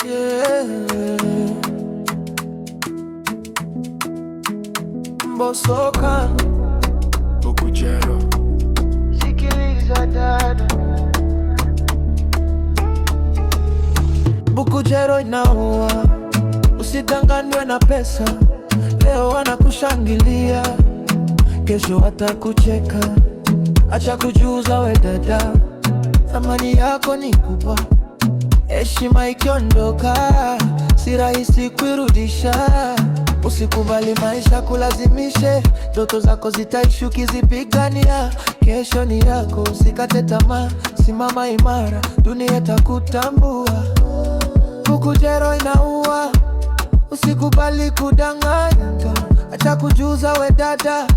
Yeah. Mbosoka Bukujero. sikiliza dada, Bukujero inaua. Usidanganywe na pesa, leo wanakushangilia, kesho watakucheka. Acha kujuza we dada, thamani yako ni kubwa. Heshima ikiondoka, si rahisi kuirudisha. Usikubali maisha kulazimishe, ndoto zako zitaishi ukizipigania. Kesho ni yako, usikate tamaa, simama imara, dunia itakutambua. Bukujero inaua, usikubali kudanganywa. Acha kujuza we dada,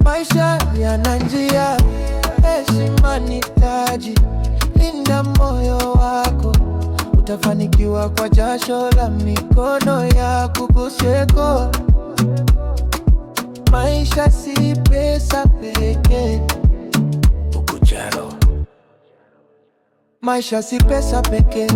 maisha yana njia. Heshima ni taji, linda moyo wako, utafanikiwa kwa jasho la mikono yako. Kusheko, maisha si pesa pekee. Bukujero. Maisha si pesa pekee.